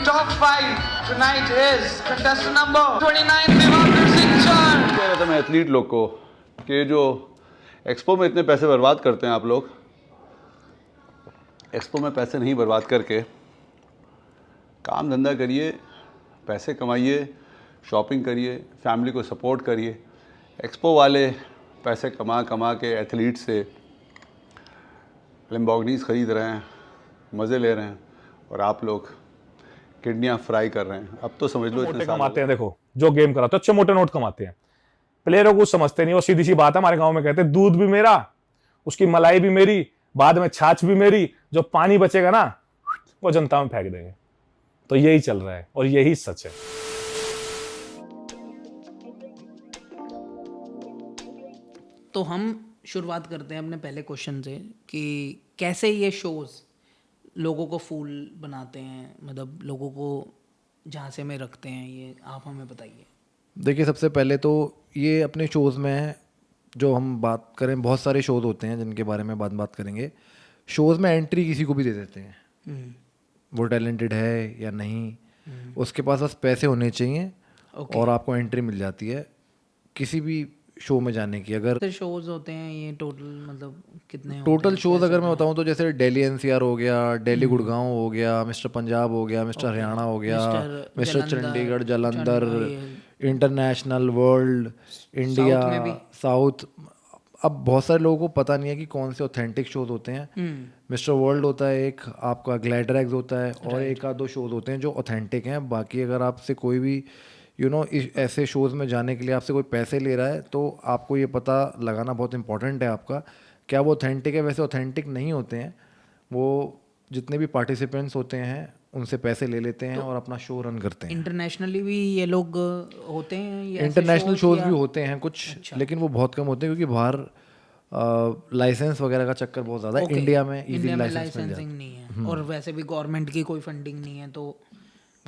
Top 5 tonight is contestant number 29, Devendra Singh Chand. कह रहा था मैं एथलीट लोग को कि जो एक्सपो में इतने पैसे बर्बाद करते हैं आप लोग, एक्सपो में पैसे नहीं बर्बाद करके काम धंधा करिए, पैसे कमाइए, शॉपिंग करिए, फैमिली को सपोर्ट करिए। एक्सपो वाले पैसे कमा कमा के एथलीट से लैम्बोर्गिनीज़ ख़रीद रहे हैं, मज़े ले रहे हैं, और आप लोग किडनियाँ फ्राई कर रहे हैं। अब तो समझ लो मोटे कमाते हैं। देखो जो गेम कराते हैं अच्छे मोटे नोट कमाते हैं, प्लेयरों को समझते नहीं। वो सीधी सी बात है, हमारे गांव में कहते हैं दूध भी मेरा, उसकी मलाई भी मेरी, बाद में छाछ भी मेरी, जो पानी बचेगा ना वो जनता में फेंक देंगे। तो यही चल रहा है और यही सच है। तो हम शुरुआत करते हैं अपने पहले क्वेश्चन से कि कैसे ये शोज लोगों को फूल बनाते हैं, मतलब लोगों को झांसे में रखते हैं, ये आप हमें बताइए। देखिए, सबसे पहले तो ये अपने शोज़ में जो हम बात करें, बहुत सारे शोज़ होते हैं जिनके बारे में बात करेंगे। शोज़ में एंट्री किसी को भी दे देते हैं, वो टैलेंटेड है या नहीं, उसके पास बस पैसे होने चाहिए और आपको एंट्री मिल जाती है किसी भी शो में जाने की। अगर शोज होते हैं ये टोटल, मतलब कितने टोटल शोज अगर मैं बताऊं तो जैसे दिल्ली एनसीआर हो गया, दिल्ली गुड़गांव हो गया, मिस्टर पंजाब हो गया, मिस्टर हरियाणा हो गया, mister Chandigarh, Jalandhar, international, world, India, south. अब बहुत सारे लोगों को पता नहीं है कि कौन से ऑथेंटिक शोज होते हैं। मिस्टर वर्ल्ड होता है एक, आपका ग्लैडर एग्स होता है, और एक आध दो शोज होते हैं जो ऑथेंटिक हैं। बाकी अगर आपसे कोई भी ऐसे शोज़ में जाने के लिए आपसे कोई पैसे ले रहा है तो आपको ये पता लगाना बहुत इंपॉर्टेंट है आपका, क्या वो ऑथेंटिक है। वैसे ऑथेंटिक नहीं होते हैं वो, जितने भी पार्टिसिपेंट्स होते हैं उनसे पैसे ले लेते हैं और अपना शो रन करते हैं। इंटरनेशनली भी ये लोग होते हैं, इंटरनेशनल शोज भी होते हैं कुछ। अच्छा। लेकिन वो बहुत कम होते हैं क्योंकि बाहर लाइसेंस वगैरह का चक्कर बहुत ज़्यादा है। इंडिया में इजीली लाइसेंसिंग नहीं है और वैसे भी गवर्नमेंट की कोई फंडिंग नहीं है, तो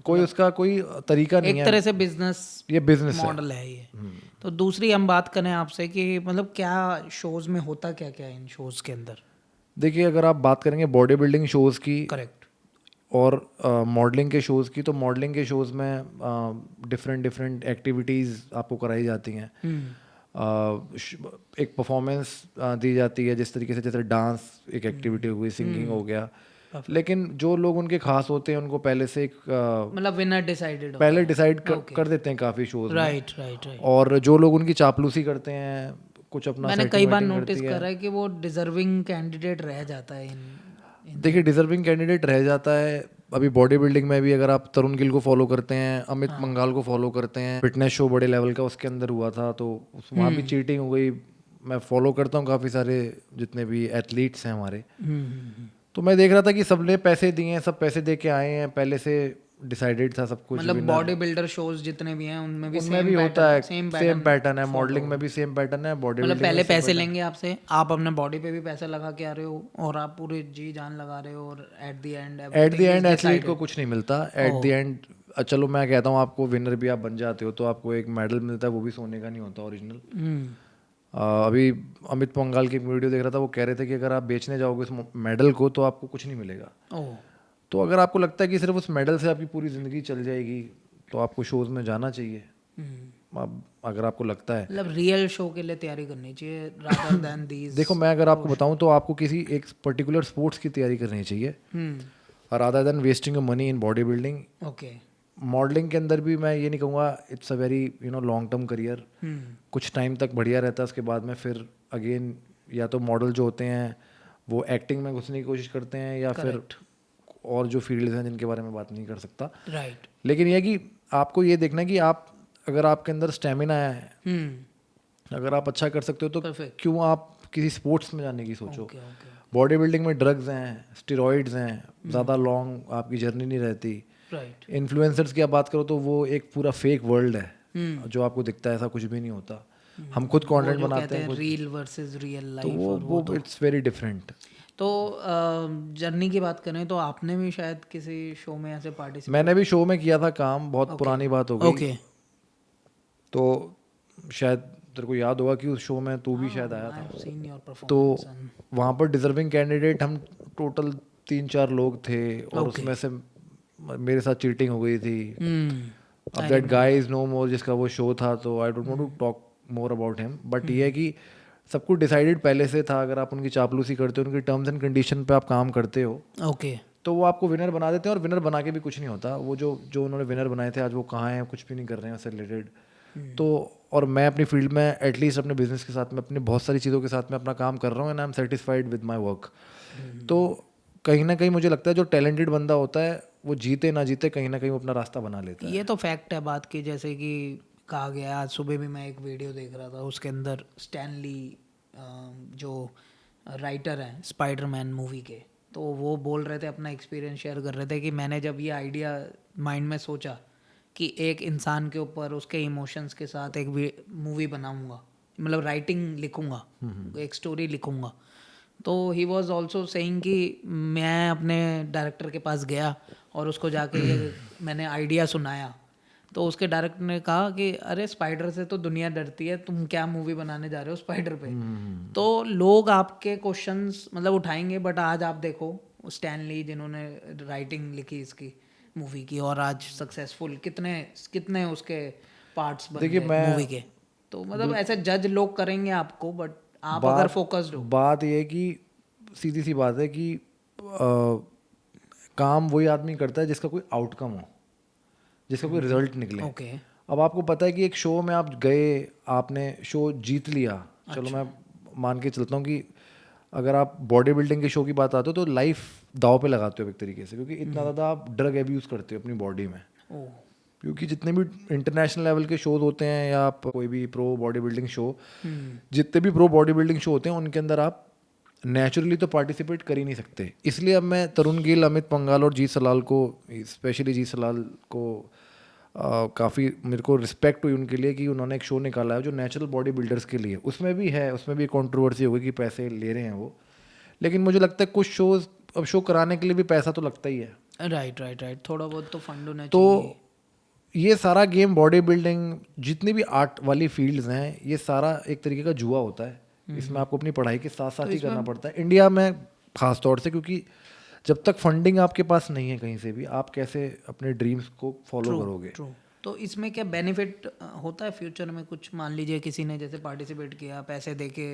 कोई उसका कोई तरीका नहीं है। एक तरह से बिजनेस, ये बिजनेस मॉडल है ये। तो दूसरी हम बात करें आपसे कि मतलब क्या शोज में होता क्या क्या है इन शोज के अंदर। देखिए, अगर आप बात करेंगे बॉडी बिल्डिंग शोज़ की, करेक्ट, और मॉडलिंग के शोज़ की, तो मॉडलिंग के शोज़ में डिफरेंट एक्टिविटीज़ आपको कराई जाती हैं। एक परफॉर्मेंस दी जाती है, जिस तरीके से जैसे डांस एक एक्टिविटी हुई, सिंगिंग हो गया। लेकिन जो लोग उनके खास होते हैं उनको पहले से एक मतलब विनर डिसाइडेड पहले डिसाइड कर देते हैं काफ़ी शोज़ में। राइट। और जो लोग उनकी चापलूसी करते हैं, कुछ अपना, मैंने कई बार नोटिस करा है कि वो डिजर्विंग कैंडिडेट रह जाता है देखिए, डिजर्विंग कैंडिडेट रह जाता है। अभी बॉडी बिल्डिंग में भी अगर आप तरुण गिल को फॉलो करते हैं, अमित मंगाल को फॉलो करते हैं, फिटनेस शो बड़े लेवल का उसके अंदर हुआ था, तो वहाँ भी चीटिंग हो गई। मैं फॉलो करता हूँ काफ़ी सारे जितने भी एथलीट्स हैं हमारे, तो मैं देख रहा था कि सबने पैसे दिए हैं, सब पैसे दे के आए हैं, पहले से डिसाइडेड था सब कुछ। मतलब बॉडी बिल्डर शोज जितने भी हैं उनमें भी होता है, सेम पैटर्न है। मॉडलिंग में भी सेम पैटर्न है। बॉडी मतलब पहले पैसे लेंगे आपसे, आप अपने बॉडी पे भी पैसे लगा के आ रहे हो और आप पूरे जी जान लगा रहे हो, और एट द एंड एथलीट को कुछ नहीं मिलता। एट द एंड चलो मैं कहता हूँ आपको, विनर भी आप बन जाते हो तो आपको एक मेडल मिलता है, वो भी सोने का नहीं होता ओरिजिनल। अभी अमित पंगाल की वीडियो देख रहा था, वो कह रहे थे कि अगर आप बेचने जाओगे उस मेडल को तो आपको कुछ नहीं मिलेगा। तो अगर आपको लगता है कि सिर्फ उस मेडल से आपकी पूरी ज़िंदगी चल जाएगी तो आपको शोज़ में जाना चाहिए। अब अगर आपको लगता है, मतलब रियल शो के लिए तैयारी करनी चाहिए rather than these। देखो, मैं अगर आपको बताऊं तो आपको किसी एक पर्टिकुलर स्पोर्ट्स की तैयारी करनी चाहिए rather than wasting your money in body building. Okay, modelling के अंदर भी मैं ये नहीं कहूँगा it's a very long term career. कुछ टाइम तक बढ़िया रहता है, उसके बाद में फिर अगेन या तो मॉडल जो होते हैं वो एक्टिंग में घुसने की कोशिश करते हैं, या फिर और जो फील्ड्स हैं जिनके बारे में बात नहीं कर सकता। राइट। लेकिन यह कि आपको ये देखना है कि आप, अगर आपके अंदर स्टेमिना है, अगर आप अच्छा कर सकते हो तो क्यों आप किसी स्पोर्ट्स में जाने की सोचो। बॉडी बिल्डिंग में ड्रग्स हैं, स्टेरॉइड्स हैं, ज़्यादा लॉन्ग आपकी जर्नी नहीं रहती। इन्फ्लुएंसर्स की आप बात करो तो वो एक पूरा फेक वर्ल्ड है जो आपको दिखता है, ऐसा कुछ भी नहीं होता। हम खुद कंटेंट बनाते हैं, रियल वर्सेस रियल लाइफ, तो वो इट्स वेरी डिफरेंट। तो जर्नी की बात करें तो आपने भी शायद किसी शो में ऐसे पार्टिसिपेट? मैंने भी शो में किया था काम, बहुत पुरानी बात हो गई। तो शायद तेरे को याद होगा कि उस शो में तू भी शायद आया था। तो वहाँ पर डिजर्विंग कैंडिडेट हम टोटल 3-4 लोग थे, और उसमें से मेरे साथ चीटिंग हो गई थी. अब that guy is no more, जिसका वो शो था, तो I don't want to talk more about him. But ये है कि सब कुछ डिसाइडेड पहले से था. अगर आप उनकी चापलूसी करते हो, उनकी टर्म्स एंड कंडीशन पे आप काम करते हो, ओके. तो वो आपको विनर बना देते हैं. और विनर बना के भी कुछ नहीं होता. वो जो उन्होंने विनर बनाए थे, आज वो कहाँ हैं, कुछ भी नहीं कर रहे हैं उससे रिलेटेड. तो और मैं अपनी फील्ड में एटलीस्ट अपने बिजनेस के साथ में, अपनी बहुत सारी चीज़ों के साथ में अपना काम कर रहा हूँ, and I am satisfied with my work. तो कहीं ना कहीं मुझे लगता है जो टैलेंटेड बंदा होता है, वो जीते ना जीते कहीं ना कहीं वो अपना रास्ता बना लेता है. ये तो फैक्ट है बात की. जैसे कि कहा गया, आज सुबह भी मैं एक वीडियो देख रहा था, उसके अंदर स्टैनली जो राइटर हैं स्पाइडरमैन मूवी के, तो वो बोल रहे थे, अपना एक्सपीरियंस शेयर कर रहे थे कि मैंने जब ये आइडिया माइंड में सोचा कि एक इंसान के ऊपर उसके इमोशंस के साथ एक मूवी बनाऊंगा, मतलब राइटिंग लिखूंगा, एक स्टोरी लिखूंगा, तो ही वॉज ऑल्सो सेइंग कि मैं अपने डायरेक्टर के पास गया और उसको जाके ये मैंने आइडिया सुनाया, तो उसके डायरेक्टर ने कहा कि अरे स्पाइडर से तो दुनिया डरती है, तुम क्या मूवी बनाने जा रहे हो स्पाइडर पे. तो लोग आपके क्वेश्चंस मतलब उठाएंगे, बट आज आप देखो स्टैनली जिन्होंने राइटिंग लिखी इसकी मूवी की, और आज सक्सेसफुल कितने कितने उसके पार्ट्स बन गए मूवी के. तो मतलब ऐसे जज लोग करेंगे आपको, बट आप अगर फोकस्ड हो. बात ये है कि सीधी सी बात है कि काम वही आदमी करता है जिसका कोई आउटकम हो, जिसका कोई रिजल्ट निकले. ओके. अब आपको पता है कि एक शो में आप गए, आपने शो जीत लिया. चलो मैं मान के चलता हूँ कि अगर आप बॉडी बिल्डिंग के शो की बात आते हो, तो लाइफ दाव पे लगाते हो एक तरीके से, क्योंकि इतना ज़्यादा आप ड्रग एब्यूज़ करते हो अपनी बॉडी में. क्योंकि जितने भी इंटरनेशनल लेवल के शोज होते हैं, या आप कोई भी प्रो बॉडी बिल्डिंग शो, जितने भी प्रो बॉडी बिल्डिंग शो होते हैं, उनके अंदर आप नेचुरली तो पार्टिसिपेट कर ही नहीं सकते. इसलिए अब मैं तरुण गिल, अमित पंघाल और जीत सलाल को, स्पेशली जीत सलाल को काफ़ी मेरे को रिस्पेक्ट हुई उनके लिए कि उन्होंने एक शो निकाला है जो नेचुरल बॉडी बिल्डर्स के लिए. उसमें भी है, उसमें भी कंट्रोवर्सी होगी कि पैसे ले रहे हैं वो, लेकिन मुझे लगता है कुछ शोज, अब शो कराने के लिए भी पैसा तो लगता ही है. राइट. थोड़ा बहुत तो फंड होना तो चाहिए. ये सारा गेम, बॉडी बिल्डिंग, जितनी भी आर्ट वाली फील्ड्स हैं, ये सारा एक तरीके का जुआ होता है. इसमें आपको अपनी पढ़ाई के साथ साथ ही करना पड़ता है, इंडिया में खास तौर से, क्योंकि जब तक फंडिंग आपके पास नहीं है कहीं से भी, आप कैसे अपने ड्रीम्स को फॉलो करोगे. ट्रू. तो इसमें क्या बेनिफिट होता है फ्यूचर में कुछ? मान लीजिए किसी ने जैसे पार्टिसिपेट किया, पैसे देके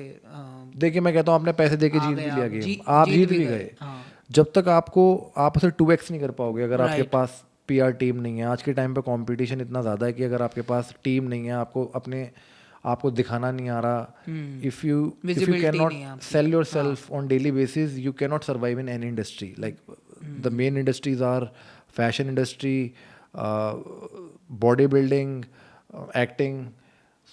देखिए मैं कहता हूँ, आपने पैसे देके जीत भी लिया गेम, आप जीत भी गए. हाँ. जब तक आप उसे 2x नहीं कर पाओगे अगर आपके पास PR टीम नहीं है. आज के टाइम पे कंपटीशन इतना ज़्यादा है कि अगर आपके पास टीम नहीं है, आपको दिखाना नहीं आ रहा, if you can not sell yourself on daily basis, you can not survive in any industry. Like the main industries are fashion industry, body building, acting.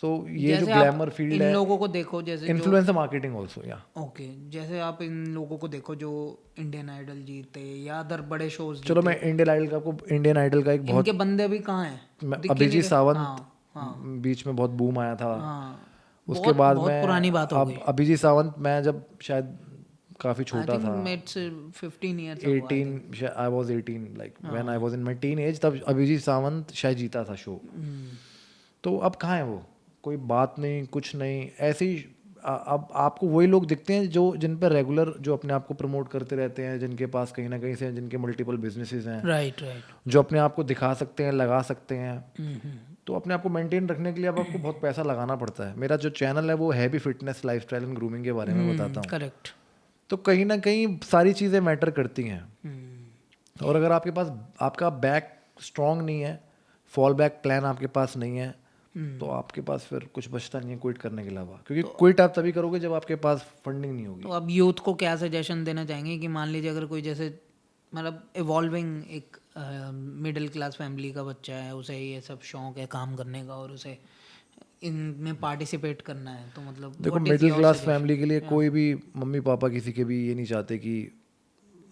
So ये जो ग्लैमर फील्ड है, इन लोगों को देखो, जैसे इन्फ्लुएंसर मार्केटिंग ऑल्सो. या okay, जैसे आप इन लोगों को देखो जो इंडियन आइडल जीते या अदर बड़े शोज. चलो मैं इंडियन आइडल का एक बहुत, इनके बंदे अभी कहाँ हैं? अभिजीत सावंत बीच में बहुत बूम आया था. उसके बाद में पुरानी बात हो गई. अभिजीत सावंत, मैं जब शायद काफी छोटा था, 15 years 18, I was 18, like when I was in my teen age, तब अभिजीत सावंत शायद जीता था शो. तो अब कहाँ है वो? कोई बात नहीं, कुछ नहीं, ऐसे ही. अब आपको वही लोग दिखते हैं जिन पर रेगुलर, जो अपने आप को प्रमोट करते रहते हैं, जिनके पास कहीं ना कहीं से, जिनके मल्टीपल बिजनेसेस हैं, राइट, जो अपने आप को दिखा सकते हैं, लगा सकते हैं. तो अपने आप को मेंटेन रखने के लिए अब आपको बहुत पैसा लगाना पड़ता है. मेरा जो चैनल है वो है भी फिटनेस, लाइफस्टाइल एंड ग्रूमिंग के बारे में बताता हूँ. करेक्ट. तो कहीं ना कहीं सारी चीज़ें मैटर करती हैं. और अगर आपके पास आपका बैक स्ट्रॉन्ग नहीं है, फॉल बैक प्लान आपके पास नहीं है, तो आपके पास फिर कुछ बचता नहीं है क्विट करने के अलावा. क्योंकि क्विट आप तभी करोगे जब आपके पास फंडिंग नहीं होगी. तो अब यूथ को क्या सजेशन देना चाहेंगे कि मान लीजिए अगर कोई जैसे मतलब इवॉल्विंग एक मिडिल क्लास फैमिली का बच्चा है, उसे ये सब शौक है काम करने का और उसे इनमें पार्टिसिपेट करना है, तो मतलब देखो, मिडिल क्लास फैमिली के लिए कोई भी मम्मी पापा किसी के भी ये नहीं चाहते कि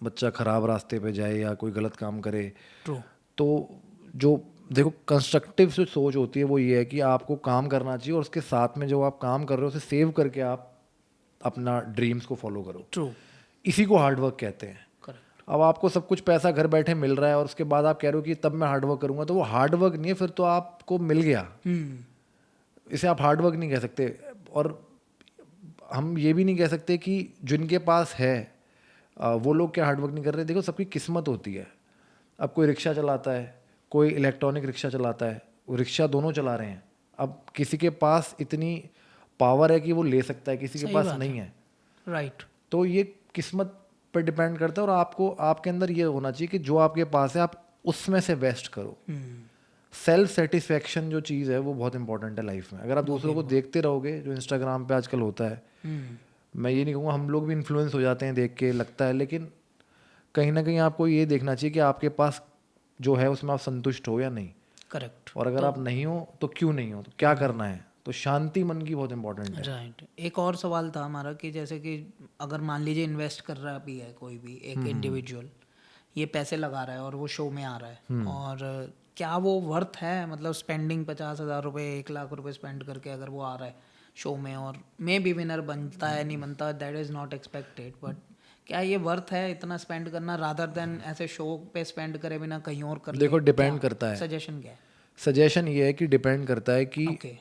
बच्चा खराब रास्ते पे जाए या कोई गलत काम करे. तो जो देखो कंस्ट्रक्टिव जो सोच होती है वो ये है कि आपको काम करना चाहिए, और उसके साथ में जो आप काम कर रहे हो उसे सेव करके आप अपना ड्रीम्स को फॉलो करो. इसी को हार्डवर्क कहते हैं. अब आपको सब कुछ पैसा घर बैठे मिल रहा है और उसके बाद आप कह रहे हो कि तब मैं हार्डवर्क करूंगा, तो वो हार्डवर्क नहीं है, फिर तो आपको मिल गया. इसे आप हार्डवर्क नहीं कह सकते. और हम ये भी नहीं कह सकते कि जिनके पास है वो लोग क्या हार्डवर्क नहीं कर रहे. देखो, सबकी किस्मत होती है. अब कोई रिक्शा चलाता है, कोई इलेक्ट्रॉनिक रिक्शा चलाता है, वो रिक्शा दोनों चला रहे हैं। अब किसी के पास इतनी पावर है कि वो ले सकता है, किसी के पास नहीं है। राइट। तो ये किस्मत पर डिपेंड करता है, और आपको आपके अंदर ये होना चाहिए कि जो आपके पास है आप उसमें से वेस्ट करो। सेल्फ सेटिस्फेक्शन जो चीज़ है वो बहुत इंपॉर्टेंट है लाइफ में। अगर आप दूसरों को देखते रहोगे, जो इंस्टाग्राम पे आजकल होता है, मैं ये नहीं कहूँगा, हम लोग भी इन्फ्लुएंस हो जाते हैं देख के, लगता है, लेकिन कहीं ना कहीं आपको ये देखना चाहिए कि आपके पास जो है उसमें आप संतुष्ट हो या नहीं। करेक्ट। और अगर आप नहीं हो तो क्यों नहीं हो, तो क्या करना है। तो शांति मन की बहुत इंपॉर्टेंट है। राइट। एक और सवाल था हमारा कि जैसे कि अगर मान लीजिए इन्वेस्ट कर रहा भी है कोई भी एक इंडिविजुअल, ये पैसे लगा रहा है और वो शो में आ रहा है, और क्या वो वर्थ है, मतलब स्पेंडिंग 50,000 रुपये 1 लाख रुपए स्पेंड करके अगर वो आ रहा है शो में, और मे बी विनर बनता है नहीं बनता, that is not expected, but क्या ये वर्थ है इतना स्पेंड करना, रादर देन ऐसे शो पे स्पेंड करे बिना कहीं और कर? देखो डिपेंड करता है, सजेशन क्या है? सजेशन ये है कि डिपेंड करता है कि ओके।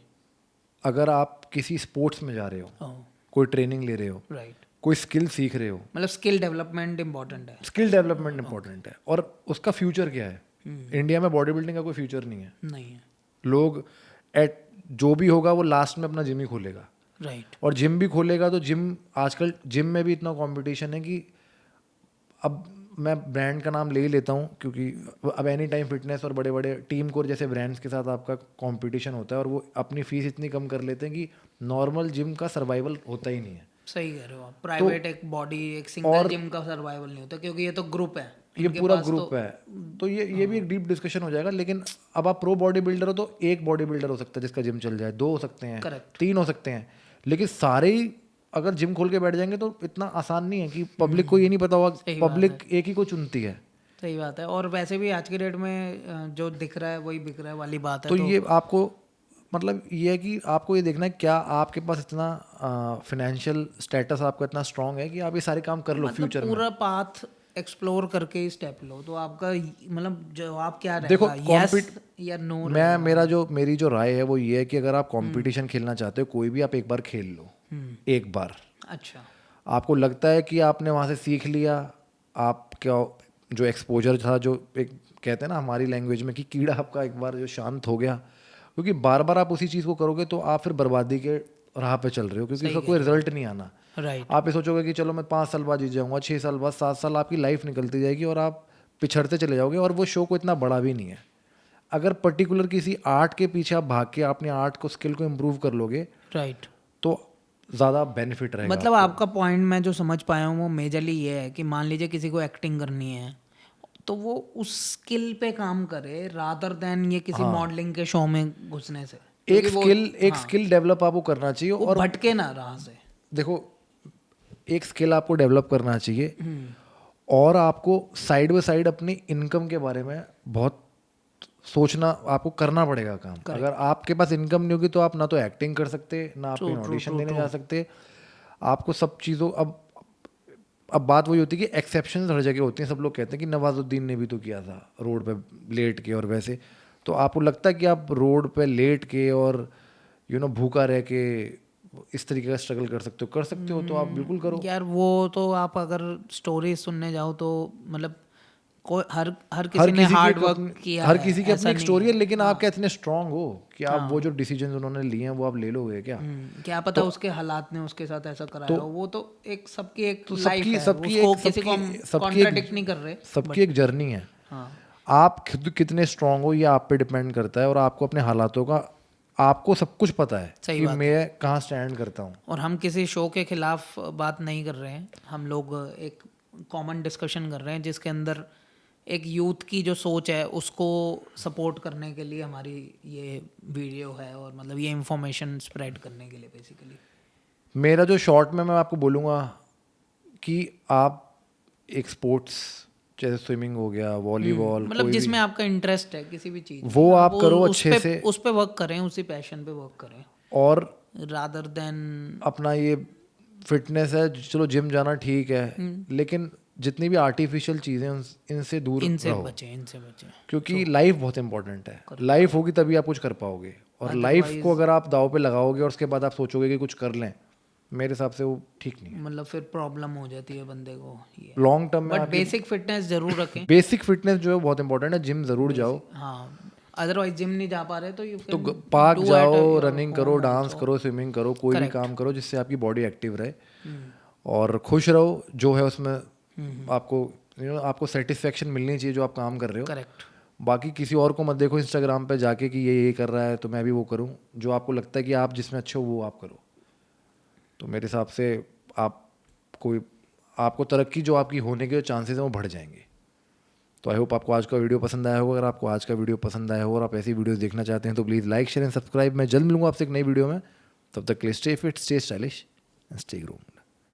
अगर आप किसी स्पोर्ट्स में जा रहे हो, कोई ट्रेनिंग ले रहे हो, राइट, कोई स्किल सीख रहे हो, मतलब स्किल डेवलपमेंट इंपॉर्टेंट है। स्किल डेवलपमेंट इंपॉर्टेंट है, और उसका फ्यूचर क्या है। इंडिया में बॉडी बिल्डिंग का कोई फ्यूचर नहीं है। नहीं है। लोग एट जो भी होगा वो लास्ट में अपना जिम ही खोलेगा। राइट। और जिम भी खोलेगा तो जिम, आजकल जिम में भी इतना कंपटीशन है कि अब मैं ब्रांड का नाम ले ही लेता हूँ, क्योंकि अब एनी टाइम फिटनेस और बड़े बड़े टीम कोर जैसे ब्रांड्स के साथ आपका कंपटीशन होता है, और वो अपनी फीस इतनी कम कर लेते हैं कि नॉर्मल जिम का सर्वाइवल होता ही नहीं है। सही कह रहे हो आप। प्राइवेट एक बॉडी, एक सिंगल जिम का सर्वाइवल नहीं होता, क्योंकि ये तो ग्रुप है, ये पूरा ग्रुप है। तो ये भी एक डीप डिस्कशन हो जाएगा। लेकिन अब आप प्रो बॉडी बिल्डर हो तो एक बॉडी बिल्डर हो सकता है जिसका जिम चल जाए, 2 हो सकते हैं, 3 हो सकते हैं, लेकिन सारे ही अगर जिम खोल के बैठ जाएंगे तो इतना आसान नहीं है कि पब्लिक को ये नहीं पता होगा, पब्लिक एक ही को चुनती है। सही बात है। और वैसे भी आज के डेट में जो दिख रहा है वही बिक रहा है वाली बात है। तो ये आपको मतलब ये है कि आपको ये देखना है क्या आपके पास इतना फाइनेंशियल स्टेटस आपका इतना स्ट्रांग है कि आप ये सारे काम कर लो फ्यूचर में। पूरा पाथ एक्सप्लोर करके ही स्टेप लो, तो आपका मतलब जवाब क्या रहेगा? देखो यस या नो? मेरी जो राय है वो ये है कि अगर आप कंपटीशन खेलना चाहते हो कोई भी, आप एक बार खेल लो, एक बार। अच्छा। आपको लगता है कि आपने वहाँ से सीख लिया, आप क्या जो एक्सपोजर था, जो एक कहते हैं ना हमारी लैंग्वेज में कि कीड़ा आपका एक बार जो शांत हो गया, क्योंकि बार बार आप उसी चीज़ को करोगे तो आप फिर बर्बादी के राह पे चल रहे हो, क्योंकि उसका कोई रिजल्ट नहीं आना। राइट। आप ये सोचोगे कि चलो मैं 5 साल बाद जीत जाऊंगा, 6 साल बाद, 7 साल, आपकी लाइफ निकलती जाएगी और आप पिछड़ते चले जाओगे, और वो शो को इतना बड़ा भी नहीं है। अगर पर्टिकुलर किसी आर्ट के पीछे आप भाग के अपने आर्ट को, स्किल को इम्प्रूव कर लोगे, राइट, तो ज़्यादा बेनिफिट रहेगा। मतलब आपका पॉइंट मैं जो समझ पाया हूँ वो मेजरली ये है कि मान लीजिए किसी को एक्टिंग करनी है तो वो उस स्किल पे काम करे, रादर देन ये किसी मॉडलिंग के शो में घुसने से। एक स्किल डेवलप आपको करना चाहिए, और भटके ना राह से। देखो एक स्किल आपको डेवलप करना चाहिए, और आपको साइड बाय साइड अपनी इनकम के बारे में बहुत सोचना, आपको करना पड़ेगा काम। अगर आपके पास इनकम नहीं होगी तो आप ना तो एक्टिंग कर सकते, ना आप ऑडिशन देने जा सकते। आपको सब चीज़ों, अब बात वही होती है कि एक्सेप्शन हर जगह होती हैं। सब लोग कहते हैं कि नवाजुद्दीन ने भी तो किया था, रोड पे लेट के, और वैसे तो आपको लगता है कि आप रोड पे लेट के और भूखा रह के इस तरीके का स्ट्रगल कर सकते हो तो आप बिल्कुल करो यार। वो तो आप अगर स्टोरी सुनने जाओ तो मतलब हर किसी ने हार्ड वर्क किया, हर किसी की अपनी एक स्टोरी है, लेकिन आप क्या इतने स्ट्रांग हो कि आप वो जो डिसीजन उन्होंने लिए हैं वो आप ले लोगे क्या? क्या पता उसके हालात ने उसके साथ ऐसा कराया हो। वो तो एक सबकी एक लाइफ है, उसको किसी को हम कॉन्ट्रडिक्ट नहीं कर रहे, सबकी एक जर्नी है। आप खुद कितने स्ट्रांग हो ये आप पे डिपेंड करता है, और आपको अपने हालातों का, आपको सब कुछ पता है कि मैं कहाँ स्टैंड करता हूँ। और हम किसी शो के खिलाफ बात नहीं कर रहे हैं, हम लोग एक कॉमन डिस्कशन कर रहे हैं जिसके अंदर एक यूथ की जो सोच है उसको सपोर्ट करने के लिए हमारी ये वीडियो है, और मतलब ये इंफॉर्मेशन स्प्रेड करने के लिए बेसिकली। मेरा जो शॉर्ट में मैं आपको बोलूँगा कि आप एक स्पोर्ट्स जैसे स्विमिंग हो गया, वॉलीबॉल, मतलब जिसमें आपका इंटरेस्ट है किसी भी चीज़, वो आप करो अच्छे से, उस पे वर्क करें, उसी पैशन पे वर्क करें, और रादर देन अपना ये फिटनेस है, चलो जिम जाना ठीक है, लेकिन जितनी भी आर्टिफिशियल चीज़ें इनसे दूर रहो, इनसे बचें, क्योंकि लाइफ बहुत इंपॉर्टेंट है। लाइफ होगी तभी आप कुछ कर पाओगे, और लाइफ को अगर आप दाव पे लगाओगे और उसके बाद आप सोचोगे कि कुछ कर लें, मेरे हिसाब से वो ठीक नहीं है। मतलब फिर प्रॉब्लम हो जाती है बंदे को ये। लॉन्ग टर्म में बट बेसिक फिटनेस जरूर रखें। बेसिक फिटनेस जो है बहुत इंपॉर्टेंट है। जिम ज़रूर जाओ, हाँ, अदरवाइज जिम नहीं जा पा रहे तो यू तो पार्क जाओ, रनिंग करो, डांस करो, स्विमिंग करो, कोई भी काम करो जिससे आपकी बॉडी एक्टिव रहे और खुश रहो। जो है उसमें आपको आपको सेटिस्फेक्शन मिलनी चाहिए जो आप काम कर रहे हो। करेक्ट। बाकी किसी और को मत देखो इंस्टाग्राम पे जाके कि ये कर रहा है तो मैं भी वो करूं। जो आपको लगता है कि आप जिसमें अच्छे हो वो आप करो। तो मेरे हिसाब से आपको तरक्की जो आपकी होने के चांसेस हैं वो बढ़ जाएंगे। तो आई होप आपको आज का वीडियो पसंद आया होगा। अगर आपको आज का वीडियो पसंद आया हो और आप ऐसी वीडियोस देखना चाहते हैं तो please like share and subscribe. मैं जल्द मिलूंगा आपसे एक नई वीडियो में। तब तक के लिए stay fit, stay stylish and stay groomed.